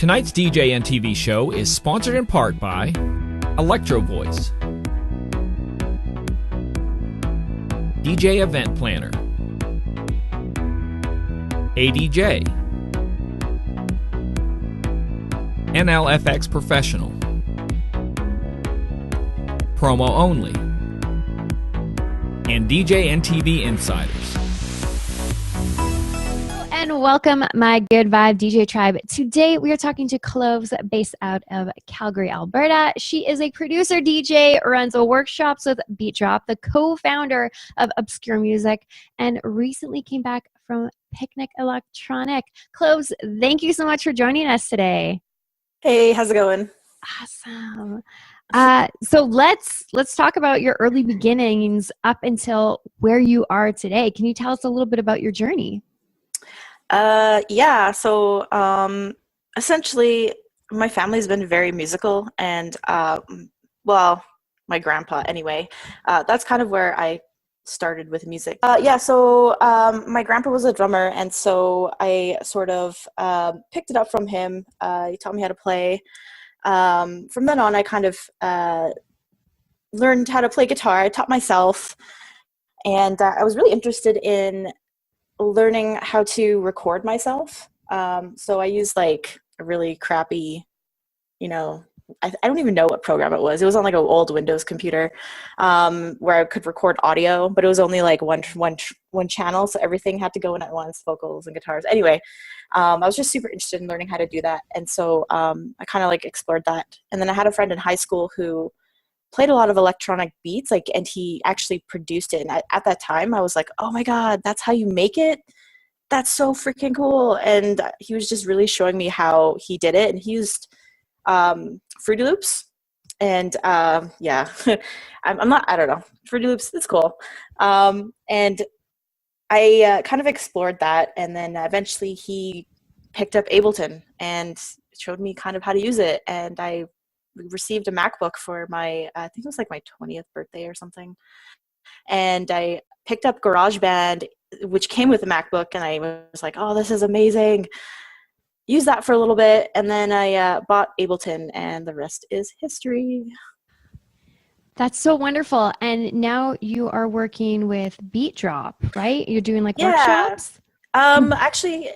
Tonight's DJNTV show is sponsored in part by Electro Voice, DJ Event Planner, ADJ, NLFX Professional, Promo Only, and DJNTV Insiders. And welcome, my good vibe DJ tribe. Today we are talking to Kloves, based out of Calgary, Alberta. She is a producer, DJ, runs workshops with Beat Drop, the co-founder of Obscure Music, and recently came back from Picnic Electronic. Kloves, thank you so much for joining us today. Hey, how's it going? Awesome. So let's talk about your early beginnings up until where you are today. Can you tell us a little bit about your journey? Yeah, so essentially my family's been very musical, and well, my grandpa anyway. That's kind of where I started with music. Yeah, so my grandpa was a drummer, and so I sort of picked it up from him. He taught me how to play. From then on, I kind of learned how to play guitar. I taught myself, and I was really interested in learning how to record myself. So I used like a really crappy, I don't even know what program it was. It was on like an old Windows computer where I could record audio, but it was only like one channel. So everything had to go in at once, vocals and guitars. Anyway, I was just super interested in learning how to do that. And so I kind of like explored that. And then I had a friend in high school who played a lot of electronic beats, and he actually produced it. And at that time I was like, oh my God, that's how you make it? That's so freaking cool. And he was just really showing me how he did it. And he used Fruity Loops. And yeah, I don't know. Fruity Loops, it's cool. And I kind of explored that. And then eventually he picked up Ableton and showed me kind of how to use it. And I received a MacBook for my, I think it was like my 20th birthday or something. And I picked up GarageBand, which came with the MacBook, and I was like, oh, this is amazing. Use that for a little bit. And then I bought Ableton, and the rest is history. That's so wonderful. And now you are working with Beat Drop, right? You're doing like workshops? Actually,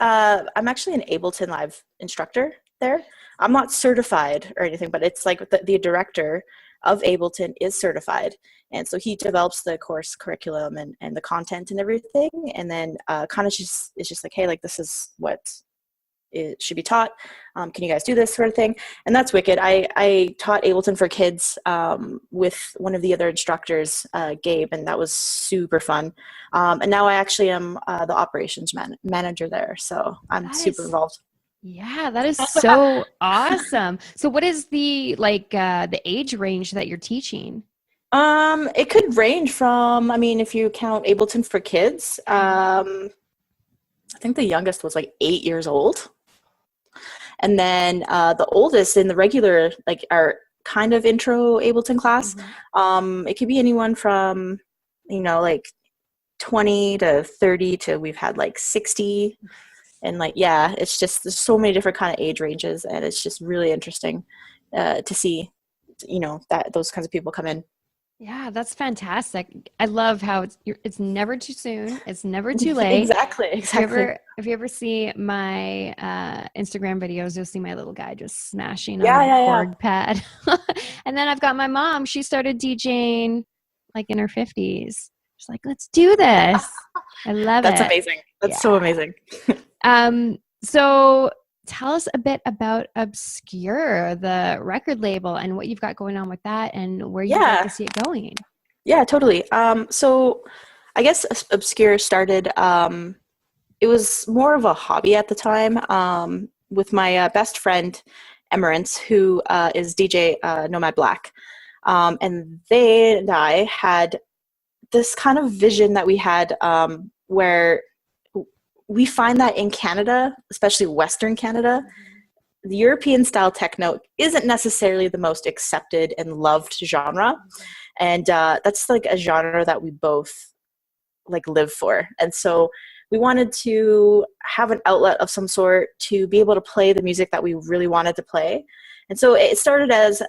I'm actually an Ableton Live instructor there. I'm not certified or anything, but it's like the director of Ableton is certified. And so he develops the course curriculum and the content and everything. And then kind of it's just like, hey, like this is what it should be taught. Can you guys do this sort of thing? And that's wicked. I taught Ableton for Kids with one of the other instructors, Gabe, and that was super fun. And now I actually am the operations manager there. So I'm super involved. Yeah, that is so awesome. So what is the age range that you're teaching? It could range from, if you count Ableton for Kids, I think the youngest was like 8 years old. And then the oldest in the regular, like our kind of intro Ableton class, it could be anyone from, like 20 to 30 to we've had like 60. And yeah, it's just, there's so many different kind of age ranges, and it's just really interesting to see, that those kinds of people come in. Yeah, that's fantastic. I love how it's never too soon. It's never too late. Exactly. If you ever see my Instagram videos, you'll see my little guy just smashing on a chord pad. And then I've got my mom. She started DJing like in her 50s. She's like, let's do this. I love it. That's amazing. That's so amazing. So tell us a bit about Obscure, the record label, and what you've got going on with that, and where you'd like to see it going. Yeah, totally. So I guess Obscure started, it was more of a hobby at the time, with my best friend, Emerance, who is DJ Nomad Black. And they and I had this kind of vision that we had where we find that in Canada, especially Western Canada, the European style techno isn't necessarily the most accepted and loved genre. And that's like a genre that we both like live for. And so we wanted to have an outlet of some sort to be able to play the music that we really wanted to play. And so it started as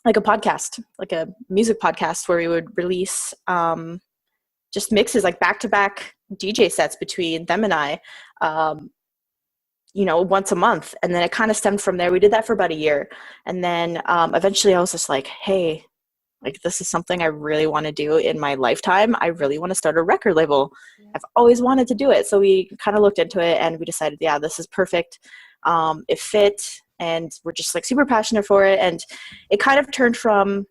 like a podcast, like a music podcast where we would release just mixes, like back-to-back DJ sets between them and I, once a month. And then it kind of stemmed from there. We did that for about a year. And then eventually I was just like, hey, like this is something I really want to do in my lifetime. I really want to start a record label. Yeah. I've always wanted to do it. So we kind of looked into it and we decided, yeah, this is perfect. It fit. And we're just like super passionate for it. And it kind of turned from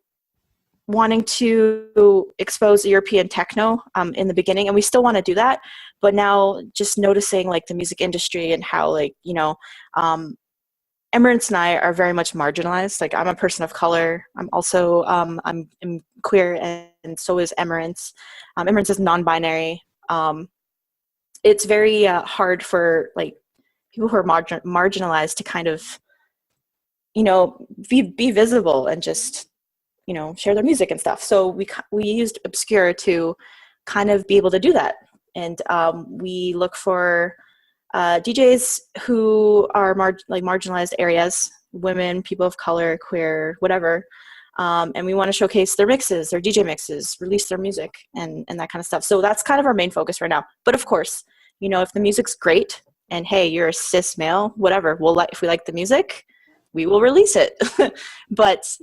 wanting to expose European techno in the beginning, and we still want to do that. But now just noticing like the music industry and how like, Emirates and I are very much marginalized. Like I'm a person of color. I'm also, I'm queer, and so is Emirates. Emirates is non-binary. It's very hard for like people who are marginalized to kind of, be visible and just, share their music and stuff. So we used Obscure to kind of be able to do that. And we look for DJs who are marginalized areas, women, people of color, queer, whatever. And we want to showcase their mixes, their DJ mixes, release their music and that kind of stuff. So that's kind of our main focus right now. But of course, if the music's great and hey, you're a cis male, whatever, if we like the music, we will release it. But,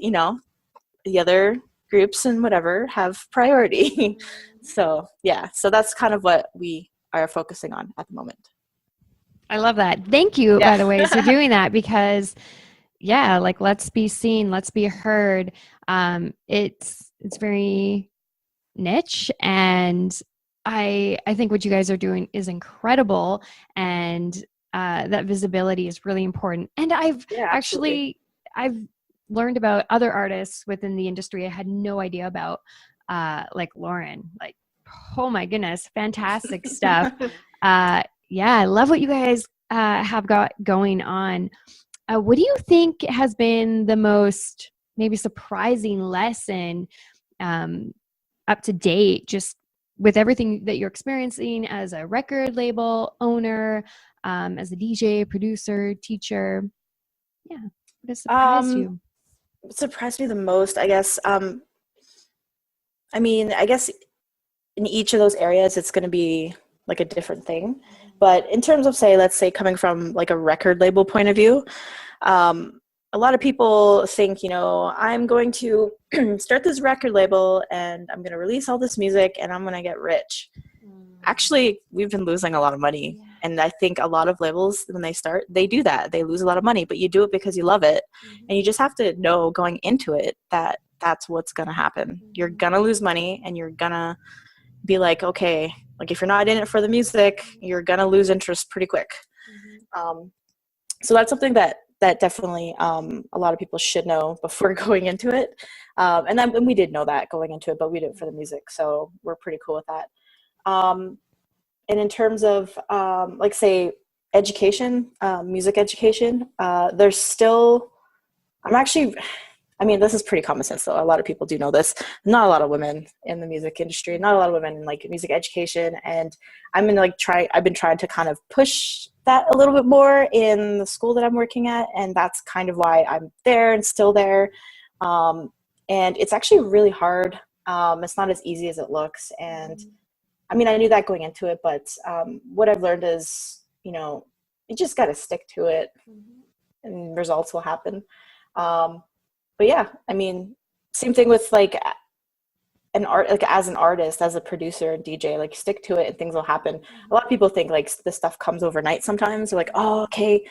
the other groups and whatever have priority. So yeah, so that's kind of what we are focusing on at the moment. I love that. Thank you, by the way, for doing that, because like let's be seen, let's be heard. It's very niche, and I think what you guys are doing is incredible, and that visibility is really important. And I've learned about other artists within the industry I had no idea about, like Lauren. Like, oh my goodness, fantastic stuff. I love what you guys have got going on. What do you think has been the most maybe surprising lesson up to date, just with everything that you're experiencing as a record label owner, as a DJ, producer, teacher? Yeah, what has surprised you? What surprised me the most, I guess, I guess in each of those areas, it's going to be like a different thing. But in terms of let's say coming from like a record label point of view, a lot of people think, I'm going to start this record label and I'm going to release all this music and I'm going to get rich. Actually, we've been losing a lot of money. Yeah. And I think a lot of labels, when they start, they do that. They lose a lot of money, but you do it because you love it. Mm-hmm. And you just have to know going into it that that's what's going to happen. Mm-hmm. You're going to lose money and you're going to be like, okay, like if you're not in it for the music, you're going to lose interest pretty quick. Mm-hmm. So that's something that definitely a lot of people should know before going into it. And we did know that going into it, but we did it for the music. So we're pretty cool with that. And in terms of, like say education, music education, there's still, this is pretty common sense though. A lot of people do know this. Not a lot of women in the music industry, not a lot of women in like music education. And I've been trying to kind of push that a little bit more in the school that I'm working at. And that's kind of why I'm there and still there. And it's actually really hard. It's not as easy as it looks. And I knew that going into it, but what I've learned is, you just got to stick to it and results will happen. But yeah, same thing with like as an artist, as a producer and DJ, like stick to it and things will happen. A lot of people think like this stuff comes overnight sometimes. They're like, oh, okay,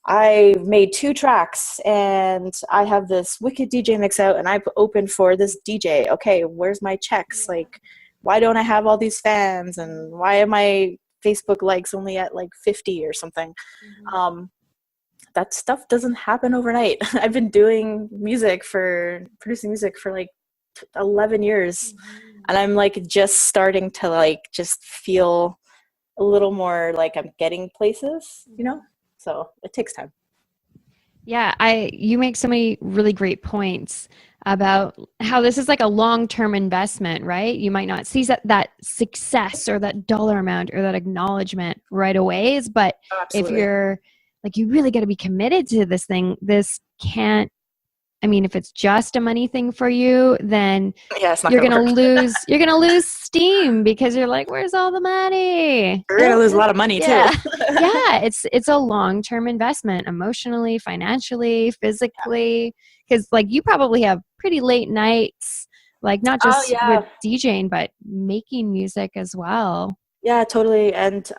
I made 2 tracks and I have this wicked DJ mix out and I've opened for this DJ. Okay, where's my checks? Like, why don't I have all these fans? And why are my Facebook likes only at like 50 or something? Mm-hmm. That stuff doesn't happen overnight. I've been doing producing music for like 11 years. Mm-hmm. And I'm like just starting to like just feel a little more like I'm getting places, So it takes time. Yeah, you make so many really great points. about how this is like a long-term investment, right? You might not see that success or that dollar amount or that acknowledgement right away, but if Absolutely. you're like, you really got to be committed to this thing. This can't, I mean, if it's just a money thing for you, then Yeah, it's not you're gonna gonna work. you're gonna lose steam because you're like, where's all the money? We're gonna lose a lot of money too. Yeah. Yeah, it's a long-term investment, emotionally, financially, physically, because like you probably have pretty late nights, like not Oh just with yeah. DJing, but making music as well. Yeah, totally. And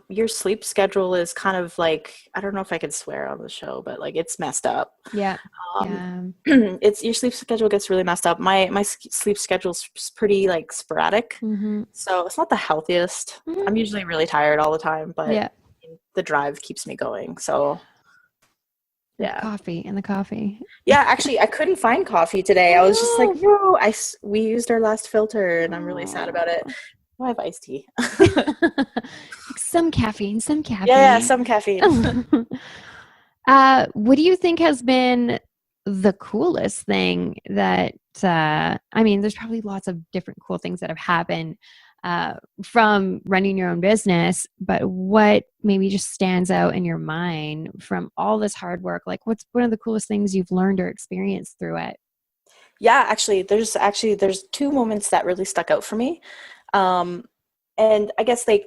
your sleep schedule is kind of like, I don't know if I could swear on the show, but like it's messed up. Yeah. Um, Yeah. it's your sleep schedule gets really messed up. My sleep schedule's pretty like sporadic, Mm-hmm. so it's not the healthiest. Mm-hmm. I'm usually really tired all the time, but Yeah. the drive keeps me going. So And the yeah. coffee and the coffee. Yeah, actually, I couldn't find coffee today. I Oh was just like, no. no, we used our last filter, and I'm really sad about it. Oh. Oh, I have iced tea. Some caffeine, some Yeah, caffeine. some caffeine. What do you think has been the coolest thing that, I mean, there's probably lots of different cool things that have happened from running your own business, but what maybe just stands out in your mind from all this hard work? Like, what's one of the coolest things you've learned or experienced through it? Yeah, there's two moments that really stuck out for me, um, and I guess they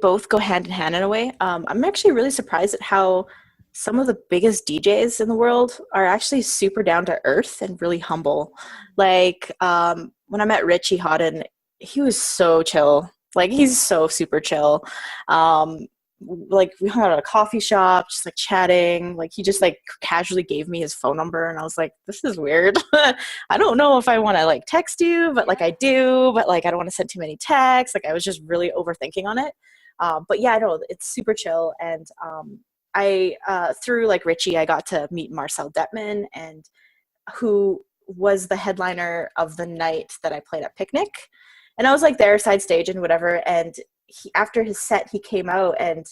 both go hand in hand in a way. I'm actually really surprised at how some of the biggest DJs in the world are actually super down to earth and really humble. Like when I met Richie Hodden, he was so chill. Like he's so super chill. Um, like we hung out at a coffee shop, just like chatting. Like he just like casually gave me his phone number, and I was like, "This is weird. I don't know if I want to like text you, but like I do, but like I don't want to send too many texts." Like I was just really overthinking on it. But yeah, I know it's super chill, and I through like Richie, I got to meet Marcel Detman, and who was the headliner of the night that I played at Picnic, and I was like there side stage and whatever. And after his set, he came out, and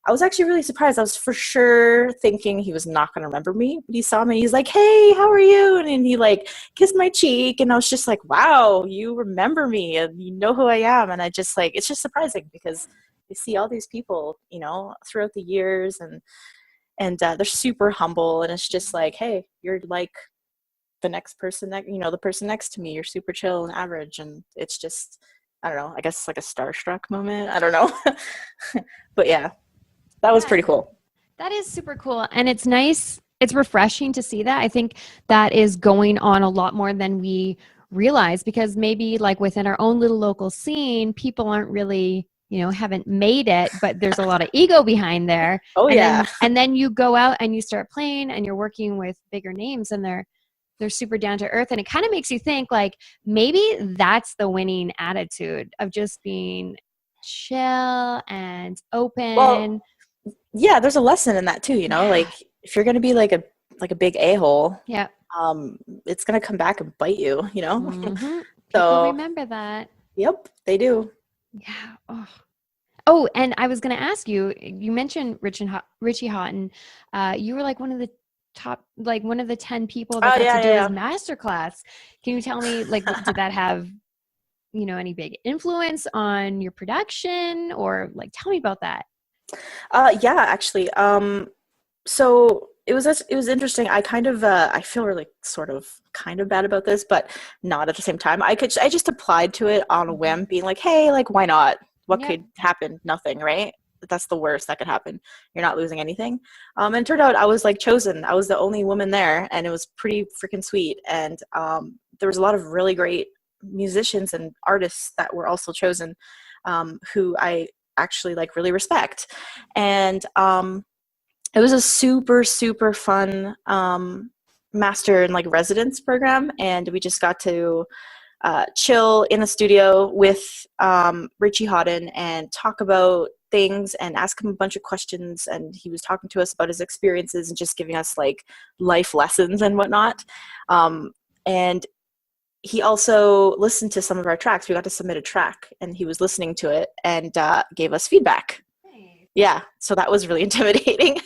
I was actually really surprised. I was for sure thinking he was not going to remember me, but he saw me. He's like, "Hey, how are you?" And he like kissed my cheek, and I was just like, "Wow, you remember me, and you know who I am." And I just like, it's just surprising because you see all these people, throughout the years, and they're super humble, and it's just like, hey, you're like the next person that the person next to me. You're super chill and average, and it's just, I don't know. I guess like a starstruck moment. I don't know, but yeah, that was Yeah, pretty cool. that is super cool. And it's nice. It's refreshing to see that. I think that is going on a lot more than we realize because maybe like within our own little local scene, people aren't really, haven't made it, but there's a lot of ego behind there. Oh yeah. And then you go out and you start playing and you're working with bigger names and they're super down to earth. And it kind of makes you think like maybe that's the winning attitude of just being chill and open. Well, yeah, there's a lesson in that too, Yeah. like if you're gonna be like a big a-hole, Yeah. it's gonna come back and bite you, Mhm. People So remember that. yep, they do. Yeah. Oh, and I was going to ask you, you mentioned Richie Houghton. You were like one of the top, like one of the 10 people that Oh got yeah, to do yeah, his masterclass. Can you tell me, like, did that have, any big influence on your production or like, tell me about that. yeah, actually. So it was interesting. I kind of I feel really sort of kind of bad about this, but not at the same time. I just applied to it on a whim, being like, hey, like why not? What Yep. could happen? Nothing, right? That's the worst that could happen. You're not losing anything. And it turned out I was like chosen. I was the only woman there, and it was pretty freaking sweet. And there was a lot of really great musicians and artists that were also chosen, who I actually like really respect. And it was a super, super fun master and like residence program, and we just got to chill in the studio with Richie Hodden and talk about things and ask him a bunch of questions, and he was talking to us about his experiences and just giving us like life lessons and whatnot. And he also listened to some of our tracks. We got to submit a track, and he was listening to it and gave us feedback. Yeah, so that was really intimidating.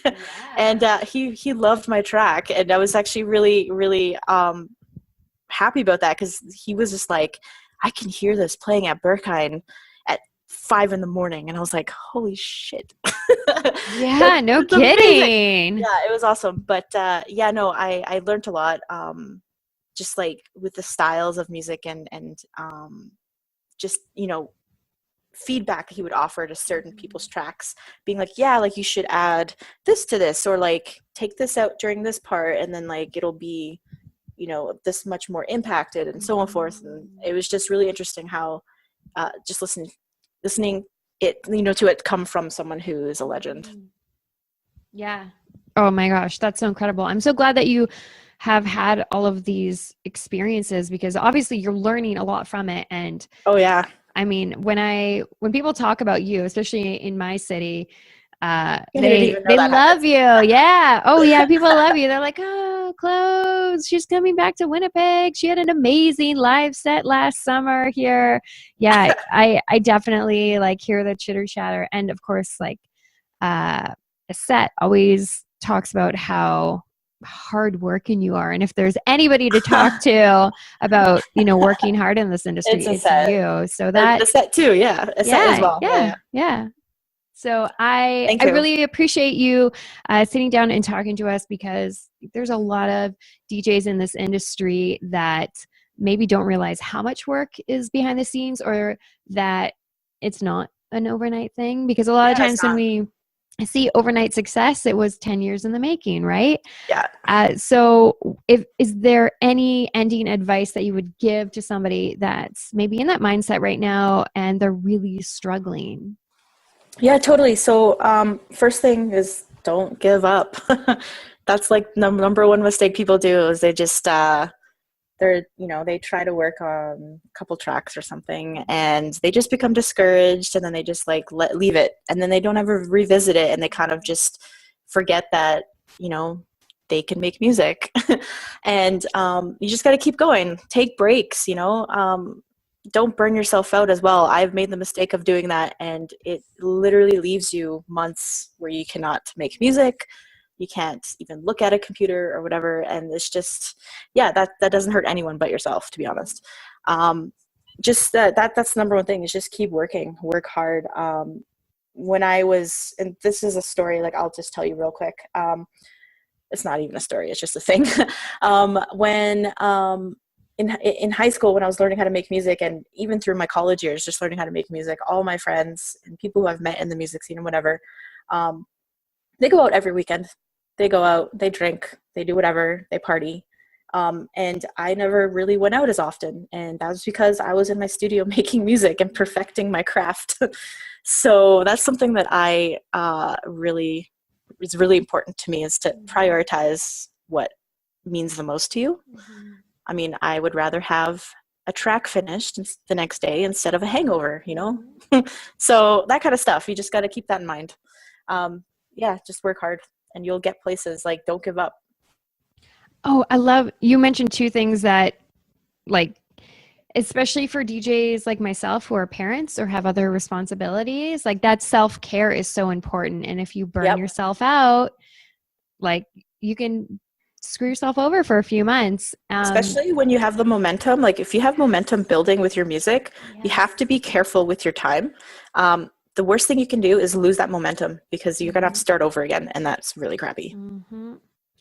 And he loved my track, and I was actually really, really happy about that, because he was just like, I can hear this playing at Berkheim at 5 a.m. And I was like, holy shit. Yeah, no That's amazing. kidding. Yeah, it was awesome. But yeah, no, I learned a lot, just like with the styles of music, and just, you know, feedback he would offer to certain people's tracks, being like, yeah, like you should add this to this, or like take this out during this part, and then like it'll be, you know, this much more impacted, and so on forth. And it was just really interesting how just listening it, you know, to it come from someone who is a legend. Yeah. Oh my gosh, that's so incredible. I'm so glad that you have had all of these experiences, because obviously you're learning a lot from it. And Oh yeah. I mean, when people talk about you, especially in my city, didn't they even know that love you. Yeah. Oh yeah. People love you. They're like, oh, Kloves, she's coming back to Winnipeg. She had an amazing live set last summer here. Yeah. I definitely like hear the chitter chatter. And of course, like, a set always talks about how hardworking you are, and if there's anybody to talk to about, you know, working hard in this industry, it's you. So that the set too, yeah, a set as well. Yeah. So I Thank you. really appreciate you sitting down and talking to us, because there's a lot of DJs in this industry that maybe don't realize how much work is behind the scenes, or that it's not an overnight thing, because a lot of times when we see overnight success, it was 10 years in the making, right? Yeah. So is there any ending advice that you would give to somebody that's maybe in that mindset right now and they're really struggling? Yeah, totally. So first thing is, don't give up. That's like number one mistake people do, is they just they try to work on a couple tracks or something, and they just become discouraged, and then they just like leave it, and then they don't ever revisit it, and they kind of just forget that, you know, they can make music. And you just got to keep going, take breaks, you know, don't burn yourself out as well. I've made the mistake of doing that, and it literally leaves you months where you cannot make music. You can't even look at a computer or whatever. And it's just, yeah, that doesn't hurt anyone but yourself, to be honest. Just that's the number one thing, is just keep working, work hard. When I was, and this is a story, like I'll just tell you real quick. It's not even a story, it's just a thing. When in high school, when I was learning how to make music, and even through my college years, just learning how to make music, all my friends and people who I've met in the music scene and whatever, they go out every weekend. They go out, they drink, they do whatever, they party. And I never really went out as often. And that was because I was in my studio making music and perfecting my craft. So that's something that I is really important to me, is to prioritize what means the most to you. Mm-hmm. I mean, I would rather have a track finished the next day instead of a hangover, you know? So that kind of stuff, you just got to keep that in mind. Yeah, just work hard and you'll get places. Like, don't give up. Oh, I love, you mentioned two things that, like, especially for DJs like myself who are parents or have other responsibilities, like that self-care is so important. And if you burn yourself out, like you can screw yourself over for a few months. Especially when you have the momentum. Like if you have momentum building with your music, you have to be careful with your time. The worst thing you can do is lose that momentum, because you're going to have to start over again. And that's really crappy. Mm-hmm.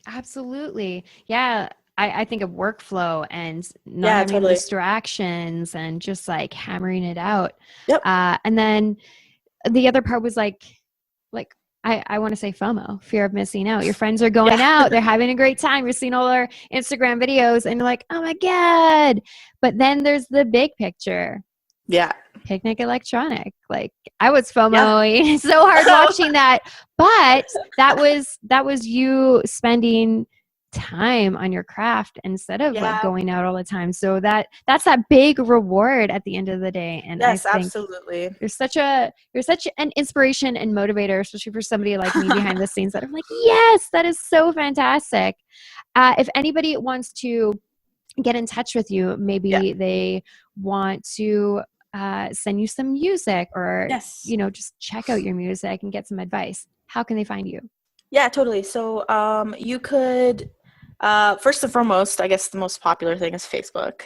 Absolutely. Yeah. I think of workflow and not having distractions and just like hammering it out. Yep. And then the other part was like I want to say FOMO, fear of missing out. Your friends are going out, they're having a great time. You're seeing all their Instagram videos and you're like, oh my God. But then there's the big picture. Yeah. Picnic Electronic. Like I was FOMOing so hard watching that, but that was you spending time on your craft instead of like going out all the time. So that's that big reward at the end of the day. And yes, I think absolutely. you're such an inspiration and motivator, especially for somebody like me behind the scenes that I'm like, yes, that is so fantastic. If anybody wants to get in touch with you, maybe they want to send you some music or, you know, just check out your music and get some advice. How can they find you? Yeah, totally. So you could First and foremost, I guess the most popular thing is Facebook.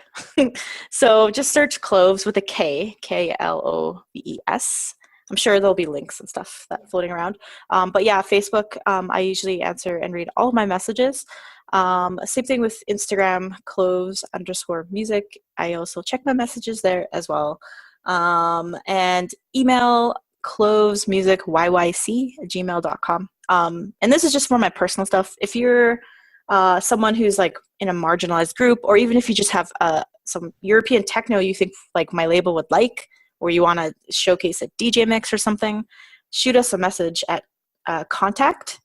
So just search Kloves with a K, Kloves. I'm sure there'll be links and stuff that floating around. But yeah, Facebook, I usually answer and read all of my messages. Same thing with Instagram, Kloves_music. I also check my messages there as well. And email klovesmusicyyc@gmail.com. And this is just for my personal stuff. If you're someone who's like in a marginalized group, or even if you just have some European techno you think like my label would like, or you want to showcase a DJ mix or something, shoot us a message at contact,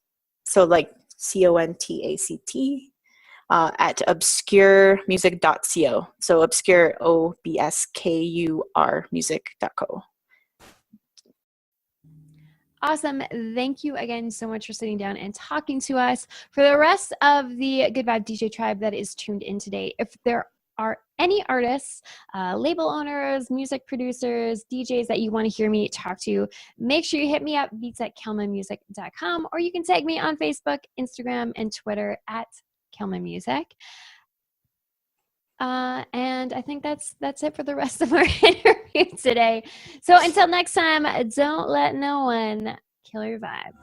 so like CONTACT, at obscuremusic.co. So obscure, OBSKUR music.co. Awesome. Thank you again so much for sitting down and talking to us. For the rest of the Good Vibe DJ tribe that is tuned in today, if there are any artists, label owners, music producers, DJs that you want to hear me talk to, make sure you hit me up, beats@kilmamusic.com, or you can tag me on Facebook, Instagram, and Twitter at KilmaMusic. And I think that's it for the rest of our interview today. So until next time, don't let no one kill your vibe.